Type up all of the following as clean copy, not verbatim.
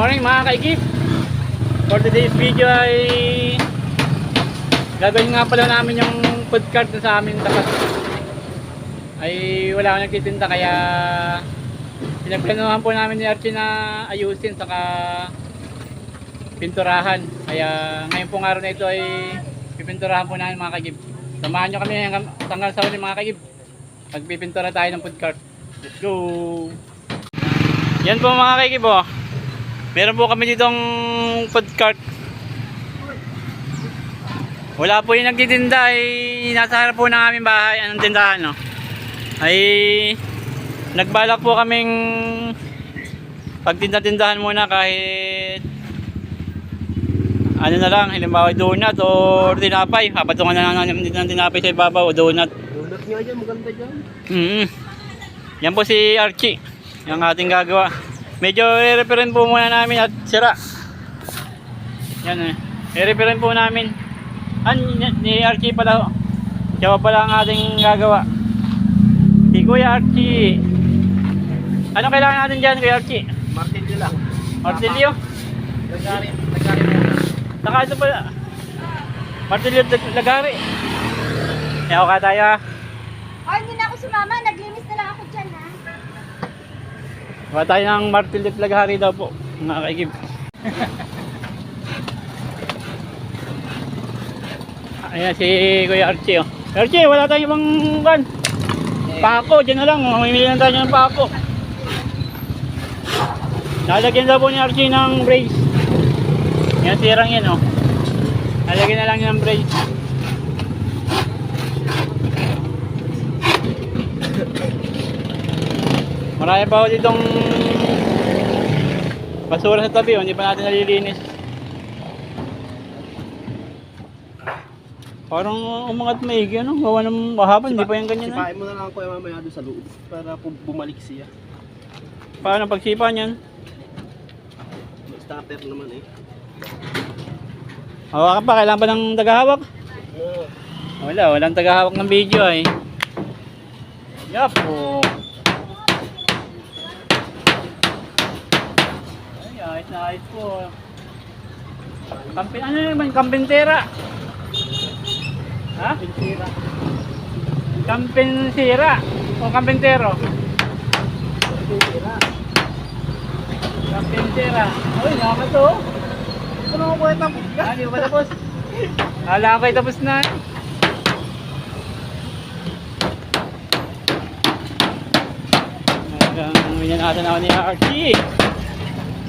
morning mga kaigip. For today's video ay gagawin nga pala namin yung food cart na sa amin tapat. Ay wala akong nagtitinda kaya pinagplanuhan po namin ni Archie na ayusin saka pinturahan. Kaya ngayon pong araw na ito ay pipinturahan po namin mga kaigip. Samahan nyo kami hanggang sa huli mga kaigip. Pagpipintura tayo ng food cart. Let's go! Yan po mga kaigip oh. Meron po kami ditong food cart. Wala po yung nagtitinda ay nasa harap po ng aming bahay. Anong tindahan no? Ay nagbalak po kaming pagtinda-tindahan muna kahit ano na lang, halimbawa donut o tinapay. Papatungan na lang namin dito ng tinapay sa ibabaw o donut. Donut nga dyan, maganda dyan. Yan po si Archie. Yung ating gagawa. Medyo i-referent po muna namin at sira. Yan eh. I-referent po namin. Ni Archie pala. Siya pala ang ating gagawa. Si Kuya Archie. Ano kailangan natin dyan Kuya Archie? Martilyo lang. Martilyo? Lagari muna. Saka ito pala. Martilyo lagari. Yaw ka tayo ha. Oh, hindi na ako sumama. Naglinis na lang ako dyan, ha? Gawa tayo ng martilyo lagari daw po. Mga kaigib. Ayan si Kuya Archie oh. Archie, wala tayong ibang kan. Pako, dyan na lang. Mamimili lang tayo ng pako. Nalagyan daw po ni Archie ng brace. Yan sirang yan oh. Nalagyan na lang niya ng brace. Marami pa ako ditong basura sa tabi oh. Hindi pa natin nalilinis. Parang umangat maigi ano, gawa ng mahaban, hindi pa yung ganyan. Sipain mo na lang ako mamaya doon sa loob para bumalik siya. Paano pagsipa niyan? May stopper naman eh. Hawakan pa, kailangan ba ng tagahawak? Oo. Walang tagahawak ng video ay. Yup. Oh. Ay, ayos na ayos po. Ano naman, kampintera? Ha? Pintira. Kampinsira o kampintero? Pintira. Kampintera. Uy, nakaka to. Ano mo ba tapos ka? Hindi ko pa tapos. Kala ko ay tapos na. Hanggang natin ako ni Archie.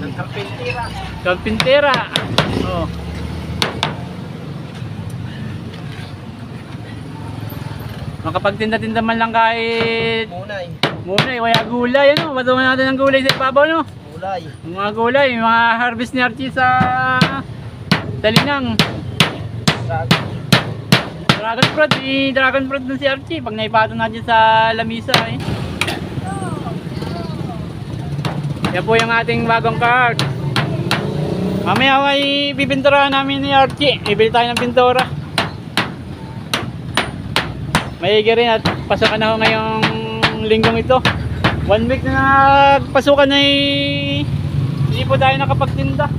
Ng pintira. Kampintera. Oh. Makapagtinda-tinda man lang kahit Munay. muna wala gulay ano, patungan natin ng gulay sa ibabaw no. Mulay. Mga gulay, mga harvest ni Archie sa Talinang. Dragon fruit na si Archie pag naipato natin sa lamisa eh. Yan po yung ating bagong cart. Mamaya ay pipinturahan namin ni Archie. Ibili tayo ng pintura. Maigi rin at pasokan ako ngayong linggong ito. 1 week na nagpasukan ay hindi po tayo nakapagtinda.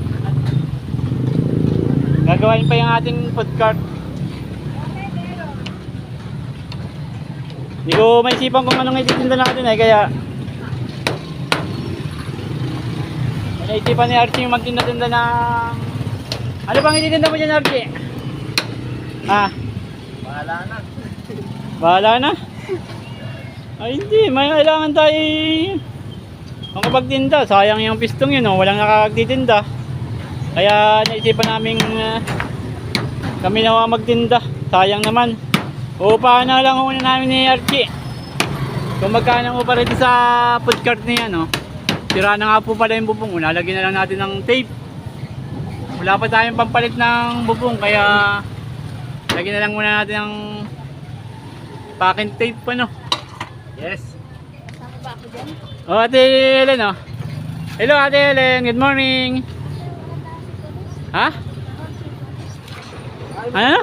Gagawain pa yung ating food cart. Hindi ko maisipan kung anong ititinda natin eh kaya naisipan ni Archie yung magtinda-tinda ng ano bang ititinda mo dyan Archie? Ah? Bahala na. Bahala na. Ay hindi, may kailangan tayo makapagtinda. Sayang yung pistong yun, oh. Walang nakakagtitinda. Kaya naisipan namin kami na magtinda. Sayang naman. Upahan na lang muna namin ni Archie. Kung magkano upa rito sa food cart niya, no? Sira na nga po pala yung bubong. Lalagyan na lang natin ng tape. Wala pa tayong pampalit ng bubong, kaya lagyan na lang muna natin ng packing tape pa no. Yes. Sama ba ako dyan? Oh, Ate Helen oh. Hello Ate Helen, good morning. Ha? Ano?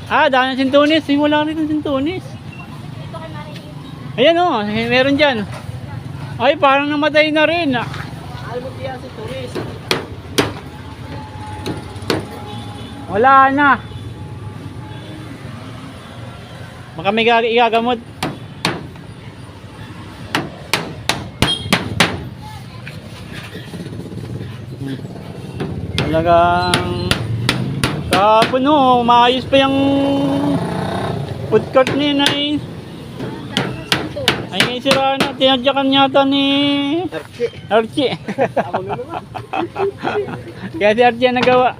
Dahon ng sintunis. Wala rin ng sintunis. Dito kay Marie. Ayan oh, meron dyan. Ay, parang namatay na rin. Mahal mo kaya si Turis. Wala na. Baka may igagamot. Talagang kahapon no, maayos pa yung food court ni Nay. Ay ngayon sira na, tinadyakan yata ni Archie. Archie. Ako na naman. Kaya si Archie ang nagawa.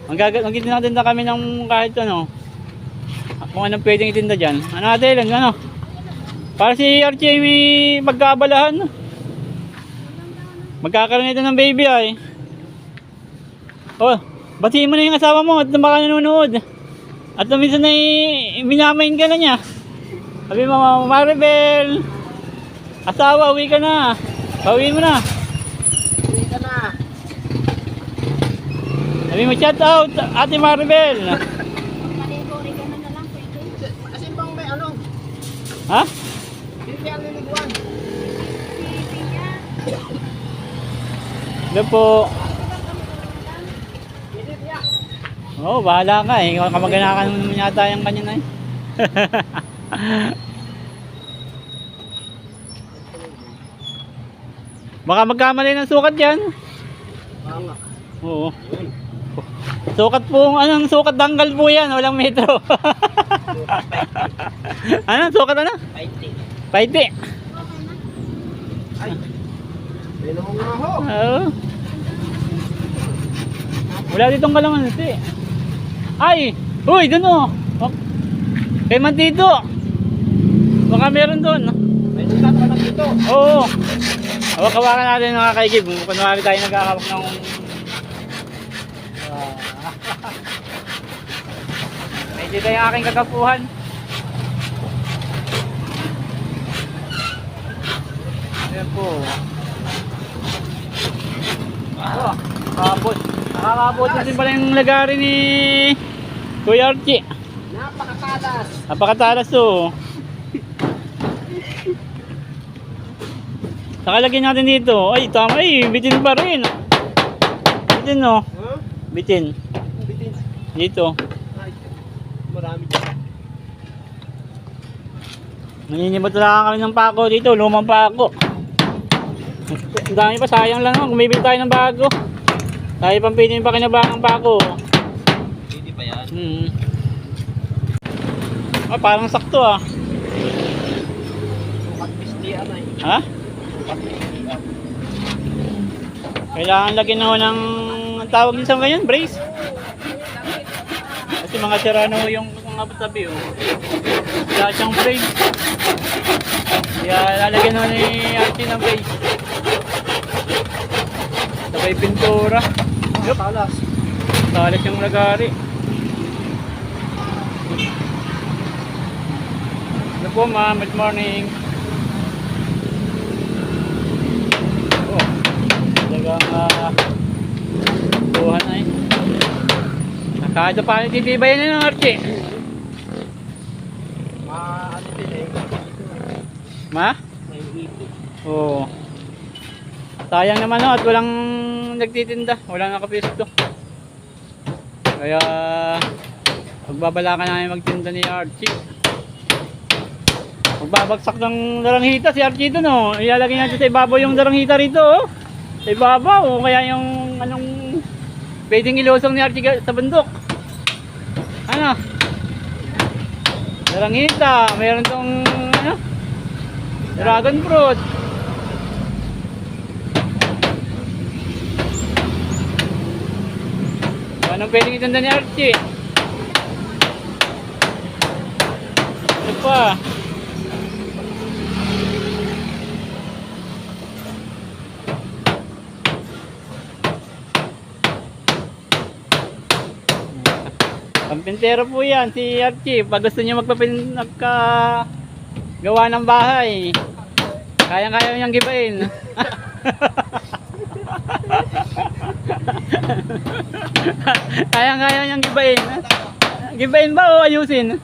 Magtitinda kami ng kahit ano. Kung anong pwedeng itinda dyan. Ano natin, ano? Para si Archie ay may pagkaabalahan. Magkakaroon ito ng baby ay. Oh, batiin mo na yung asawa mo at baka nanonood. At minsan ay minamain ka na niya. Sabi mo, Maribel, asawa, uwi ka na. Pauwiin mo na. Hindi ka na. Sabi mo, shout out, Ate Maribel. Maligo-ligo na lang pwede. Kasi bang may ano? Ha? Hindi kaya liliguan. Baby niya. Hello po. Hindi niya. Oo, bahala ka eh. Kamag-anakan mo naman yata yung kanya na eh. Baka magkamali ng sukat yan. Oo nga. Oo. Sukat po, anong sukat danggal po yan, walang metro. Anong sukat ano? 20. Paiti. Ay. Pino mo nga ho. Oo. Wala ditong kalamansi. Ay! Uy, dun o! Oh. Kay Mantito! Baka meron dun. May sukat pa lang dito. Oo. Hawak-hawakan natin mga kaikib. Kunwari tayo nagkakawak ng... May dito yung aking kagapuhan. Ayan po. Oh, nakakabot. Nakakabot na din pala yung lagari ni Kuya Archie. Napakatalas. Napakatalas to. Nakalagay natin dito. Ay, tama eh. Bitin pa rin. Bitin no. Huh? Bitin. Bitin. Dito. Ay. Marami dyan. Naninimot lang kami ng pako dito. Lumang pako. Ang dami pa. Sayang lang naman. Kung bibili tayo ng bago. Tayo pang pwede pa kinabangang pako. Hindi pa yan. Ah, parang sakto ah. Sukat pistian ay. Ha? Sukat pistian. Kailangan lagyan na ho ng ang tawag din sa ganyan, brace. Kasi mga Serrano yung mga tabi oh. Wala siyang brace. Kaya lalagyan ho ni Archie ng brace. Sabay pintura. Yup. Talas. Talas yung lagari. Ano po ma'am, good morning. Oh, talagang buhan ay. Nakada pa rin titibayan na ng Archie. Ano din eh. Ma? May ipit. Oo. Sayang naman no, at walang nagtitinda, walang nakapisto. Kaya magbabala ka namin magtinda ni Archie. Magbabagsak ng daranghita si Archie ito no. Ilalagay natin sa ibabaw yung daranghita rito oh. Sa ibabaw o kaya yung anong pwedeng ilusong ni Archie sa bundok. Ano? Daranghita, meron tong ano? Dragon fruit. Anong pwedeng itinda ni Archie? Ano pa? Pampintero po yan si Archie. Pag gusto niya gawa ng bahay, kayang-kaya niyang gibain. Kayang-kaya niyang gibain. Gibain ba o ayusin?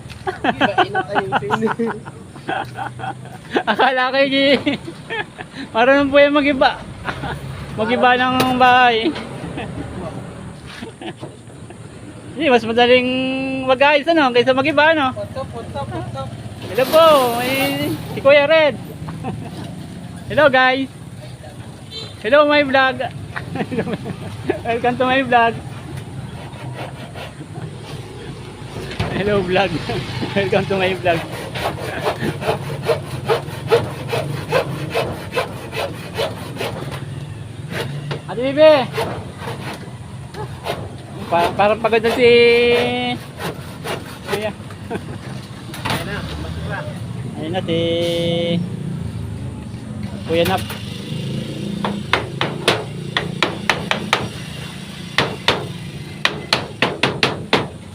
Akala ko marunong po yan mag-iba. Mag-iba ng bahay. Hindi, mas madaling mag-ayos ano, kaysa mag-iba ano. What's up? Hello po, si Kuya Red. Hello guys. Hello my vlog. Welcome to my vlog. Hello vlog. Welcome to my vlog. Ate Bibi. Parang pagod na si Kuya. Ayan na, basura. Ayun na si Kuya Nap.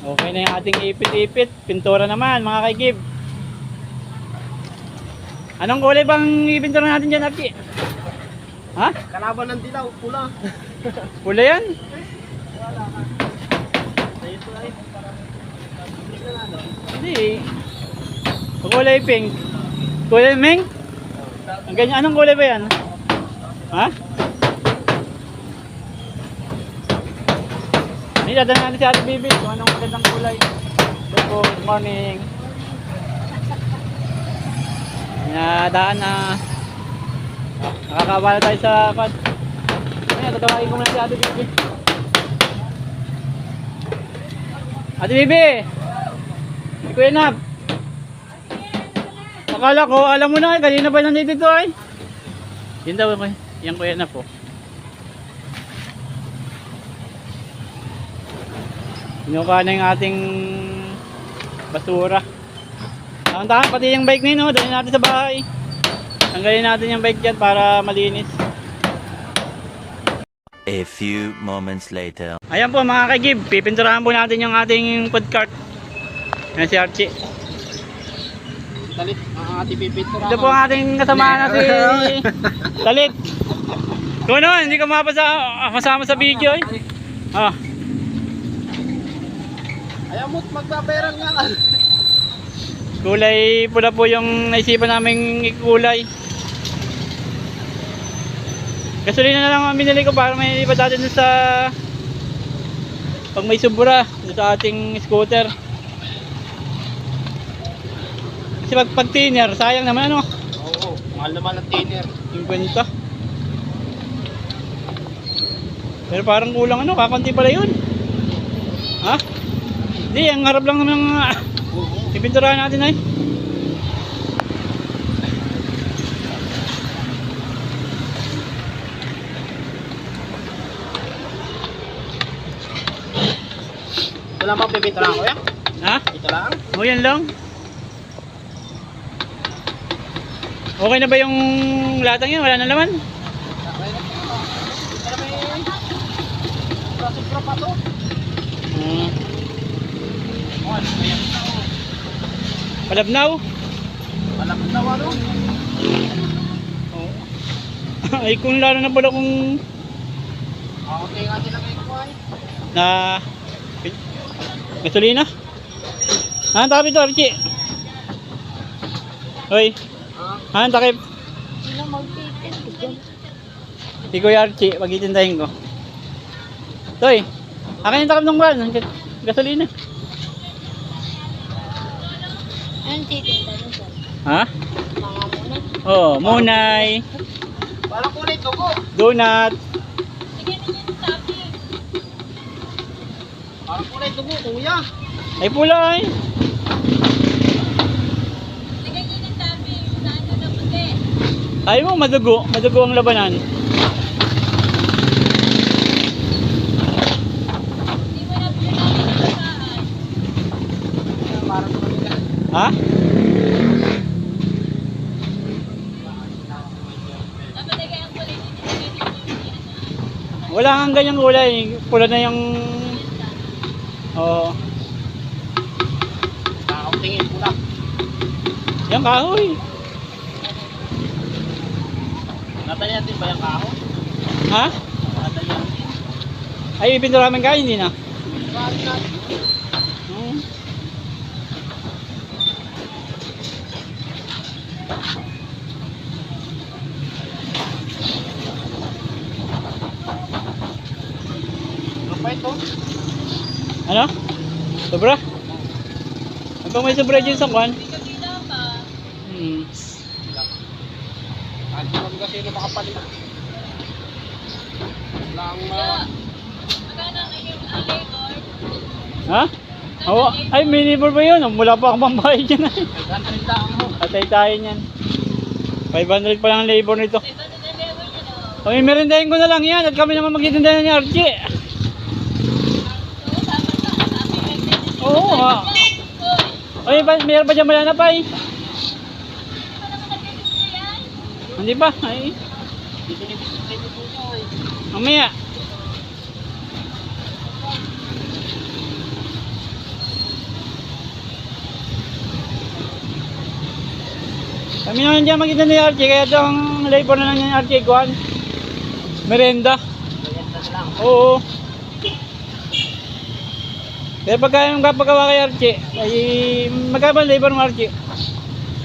Okay na yung ating ipit-ipit. Pintura naman mga kaigib. Anong kulay bang ipintura natin dyan, Archie? Ha? Kalaban ng dilaw, pula. Kulay yan? Hindi. Kulay pink. Kulay mink? Ang ganyan, anong kulay ba yan? Ha? Hindi, dadaan natin si Ate Bibi kung anong magandang kulay. Good morning. Daan na. Nakakabala tayo sa pad. Ayan, tatawagin ko muna si Ate Bibi. Ate Bibi! Si Kuya Nap. Akala ko, alam mo na, kanina pa nandito ito ay. Yun daw, yung Kuya Nap po. Pinuka na yung ating basura. Tama-tama, pati yung bike nino, dalhin natin sa bahay. Tanggalin natin yung bike dyan para malinis. A few moments later. Ayan po mga kagib, pipinturahan po natin yung ating food cart. Yan si Archie. Talit, ang ating pipintura. Ito po ang ating kasama na si Talit. Kung ano, hindi ka masama sa video eh. Ah. Ayaw mo't magbabayaran nga ka. Kulay pula po yung naisipan naming kulay. Gasolina na lang ang binili ko para may lipat natin dun sa pag may subura dun sa ating scooter. Kasi pag thinner, sayang naman ano. Oo, mahal naman ang thinner. 50. Pero parang kulang ano, kakunti pala yun. Ha? Hindi, ang harap lang naman ng ipinturahan natin ay. Ito lang ba pipintura ko yan? Ha? Ito lang? O yan lang. Okay na ba yung latang yan? Wala na laman? Okay na po. Ito na may sobra pa to. Oh, ano ba yan? Palabnaw? Malapit na ano? Oo. Ay kung lalo na pala kung Okay nga sila kayo ko ay. na gasolina. Anong takip ito, Archie? Hoy, anong takip? Sino magpipin? Si Kuya Archie, magitindahin ko. Toy, akin yung takip ng van, gasolina. Anong titinda nyo dyan? Ha? Mga muna. Oh, munay, Parang kulay dugo. donut. Parang kulay dugo, kuya. Ay pula ay. Ay mo, madugo ang labanan. Parang kulay. Ha? Wala kang ganyang kulay. Pula na yung... Oo. Nakakatingin pula. Yung kahoy. Natalian din ba yung kaho? Ha? Natalian din. Ay, ipintura namin kain, hindi na. Bakit natin? Hmm. Ano? Sobra? Hanggang may sobra dyan sa kwan? Kahit naman kasi na makapalit. Lang Ha? Oo. Ay, may labor ba yun? Wala pa akong pambayad dyan. Atay tayo niyan. 500 pa lang ang labor nito. Okay, merindahin ko na lang yan at kami naman magtitinda ni Archie. Oo nga. Oy, mayroon pa dyan malana pa eh. Hindi ba? Ay. Mamaya. Kami naman dyan magkita ni Archie, kaya itong labor na lang niya ni Archie, kuhan. Merenda. Oo. Kaya pagka yung kapagawa kay Archie, ay magkaba ang labor ng Archie.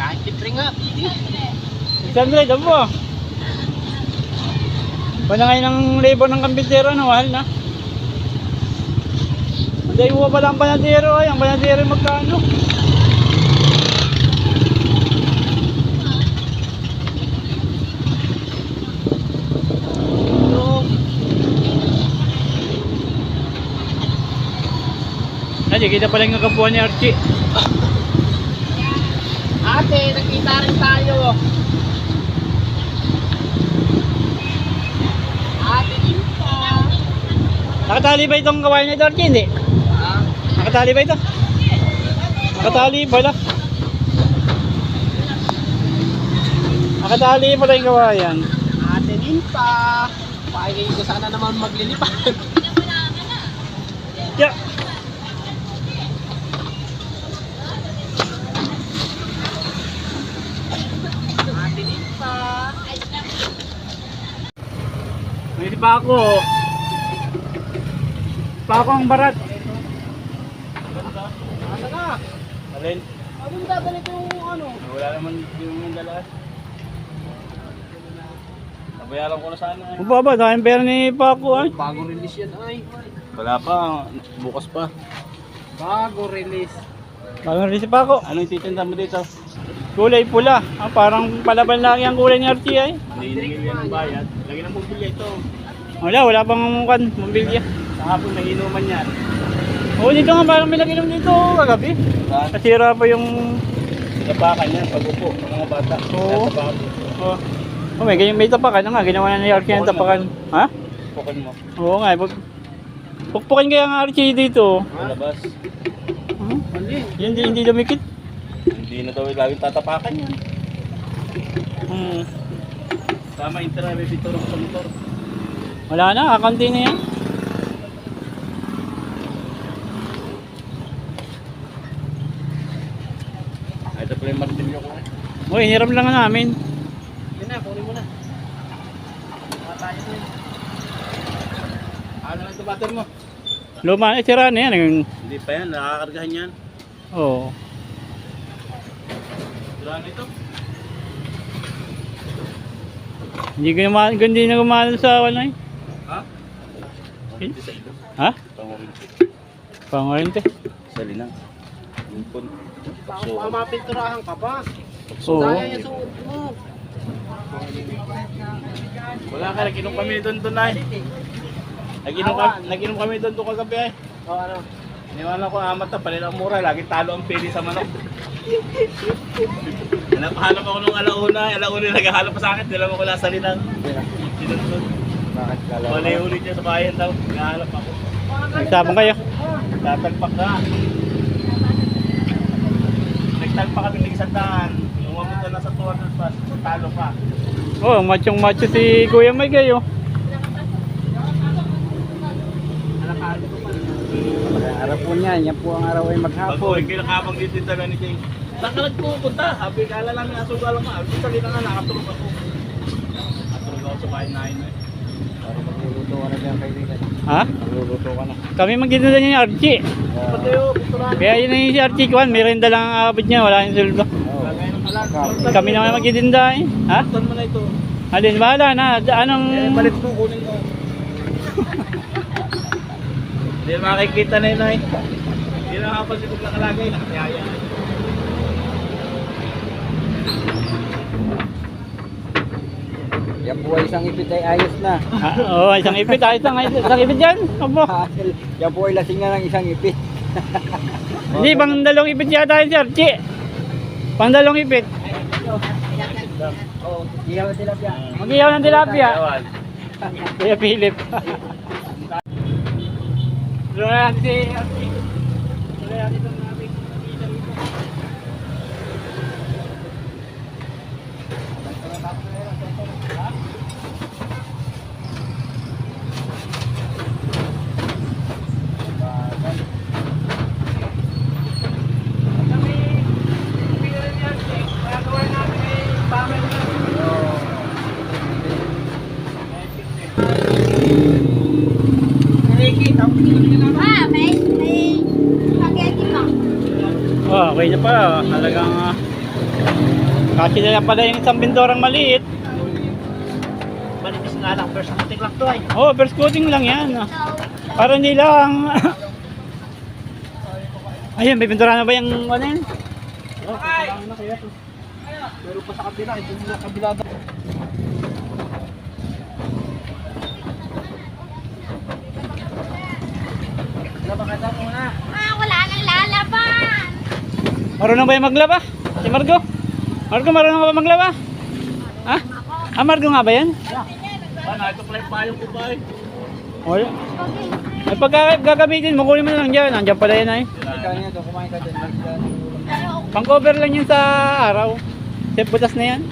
kahit libre nga. 600, abo ah. Wala ngayon ng labor ng kambintero, no? Mahal na. Hindi mo pa lang panadero, ay ang panadero magkano. Ay, kita pala yung nakapuan ni Archie. Ate, nakita rin tayo. Ate, limpa. Nakatali ba itong kawain na ito, Archie? Hindi. Nakatali ba ito? Nakatali pala. Nakatali pala yung kawayan. Ate, limpa. Pakinggan ko sana naman maglilipad. Yeah. Ate, limpa. May pa ako. Pa ako ang barat. Ano na? Alin? Anong dadalik yung ano? Wala naman yung dalas. Nabayaran ko na sana. Ano ba? Dahil pera ni Paco ay. Bago release yan ay. Wala pa. Bukas pa. Bago release. Bagong rin si Paco. Anong titinda mo dito? Kulay pula. Ah, parang palaban lang yung kulay ni Archie ay. Hindi yan ang bayad. Lagi ng bumbilya ito. Wala pang kan, bumbilya. Sa hapon nag-inuman yan. Oo, dito nga parang may nag-inom dito kagabi. Nasira pa yung tapakan yan, pag-upo ng mga bata. Oo. Oo. Oh, may tapakan na nga, ginawa na ni Archie ng tapakan. Ha? Pupukin mo. Oo nga, pukpukin kaya nga Archie dito. Malabas. Hindi dumikit. Hindi na daw laging tatapakan yan. Tama, intera, may biturong sa motor. Wala na, kakanti na yan. Ito pala yung martilyo ko. Uy, hiniram lang namin. Yan na, kunin mo na. Tayo na yun. Ano lang ito batter mo? Luma, sira na yan. Hindi pa yan, nakakargahan yan. Oo. Sira na ito. Hindi na gumana sa wala eh. Ha? Eh? Sa ilo. Ha? Pangurinti. Pangorente. Sa linang. Lumpon. So, mapinturahan ka pa. Oo. Sayang yung suot mo. Wala ka, nag-inom kami doon ay. Nag-inom kami doon kagabi ay. O ano? Iniwala ko amat na, panilang mura. Lagi talo ang pili sa manok. Hanap ako nung alauna naghahanap pa sa akin. Dila mo ko nasa linang. Sinunod. Bakit kala? Uli niya sa bayan daw. Naghahanap ako. Nagsabong kayo? Tatalpak ka. Nagtalpak kami ng isang daan. Umabot na sa 200 pas. Talo pa. Oh, machong macho si Kuya Mike kayo. Araw po niya, yan po ang araw ay maghapon. Pag-uwi kayo nakabang dito yung tala ni King. Saan ka nagpupunta? Sabi ka lang yung asugalang ka. Sabi sa lina nga, nakatulog ako. Nakatulog ako sa bahay na yun eh. Para magluluto ka na dyan kaibigan. Ha? Magluluto ka na. Kami magdinda niya ni Archie. Kaya yun na yung si Archie Kwan. Merenda lang ang abot niya. Wala yung suldo. Kami naman magdinda eh. Ha? Saan mo na ito? Alin, bahala na. Anong... Balit mo, kunin ko. Hindi na makikita na yun ay. Hindi na makapagsitig lang kalagay. Nakatiyaya. Yan po ay isang ipit ay ayos na. Oo, isang ipit. Isang ipit yan. Opo. Yan po ay lasing na ng isang ipit. Hindi, pang dalawang ipit yata yun, sir. Chi. Pang dalawang ipit. Oo, ihaw na tilapia. Mag-iyaw ng tilapia. Kuya Philip. Tuloy natin si Archie. Tuloy natin itong namin. Ah, may spaghetti pa. Oh, okay na pa. Talagang kasi na lang pala yung isang bindorang maliit. Manipis nga lang. First coating lang to ay. Oh, first coating lang yan. Para hindi lang. Ayun, may bindora na ba yung ano yun? Meron pa sa kabila. Ito yung kabila daw. Labakata muna. Ah, wala nang lalaban. Marunong ba yung maglaba? Si Margo? Margo, marunong ba maglaba? Ha? Ah, Margo nga ba yan? Ano, ito pala yung payong ko ba eh. Wala. Ay, pag gagamitin mo, kunin mo na lang dyan. Nandiyan pala yan ay. Ikaw niya, doon kumain ka dyan. Pang cover lang yun sa araw. Step butas na yan.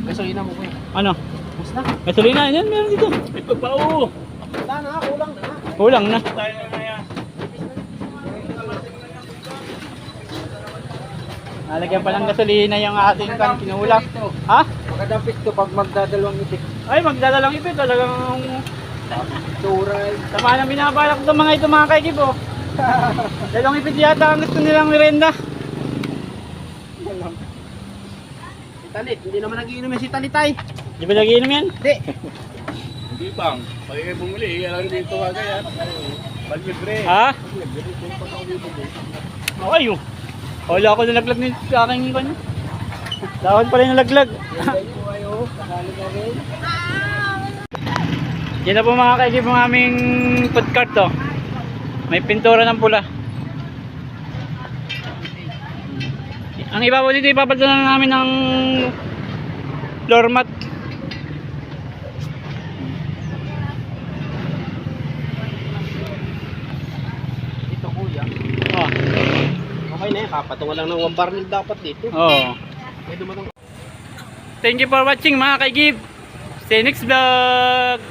Gasolina mo ko eh. Ano? Bus na. Gasolina, yan, meron dito. Ito pa oo. Wala na, kulang na. Kulang na. Tayo na yan. Nalagyan pa ng gasolina yung ating kan kinulak. Ha? Magadampit to pag magdadalawang ipit. Ay, magdadalang ipit. Talagang Turay. sama na binabalak itong mga ito mga kaikip oh. Dalawang ipit yata ang gusto nilang merenda. Si Talit, hindi naman nagiinom yan si Talitay. Di ba nagiinom yan? Hindi. Hindi bang. Pag kayo bumili, alam dito agad yan. Pag-libre. Ha? Okay oh. Wala ako nalaglag ni sa aking kanya. Dahon pala yung nalaglag. Yan po kayo. Kasali ka rin. Yan na po mga kaikip ng aming food cart oh. May pintura ng pula. Ang iba po dito ipapalitan na namin ng floor mat. Ito kuya. Oh. Okay na yan. Kapatungan lang ng 1 barrel dapat dito. Oh. May dumatang. Thank you for watching mga kaikip. See you next vlog.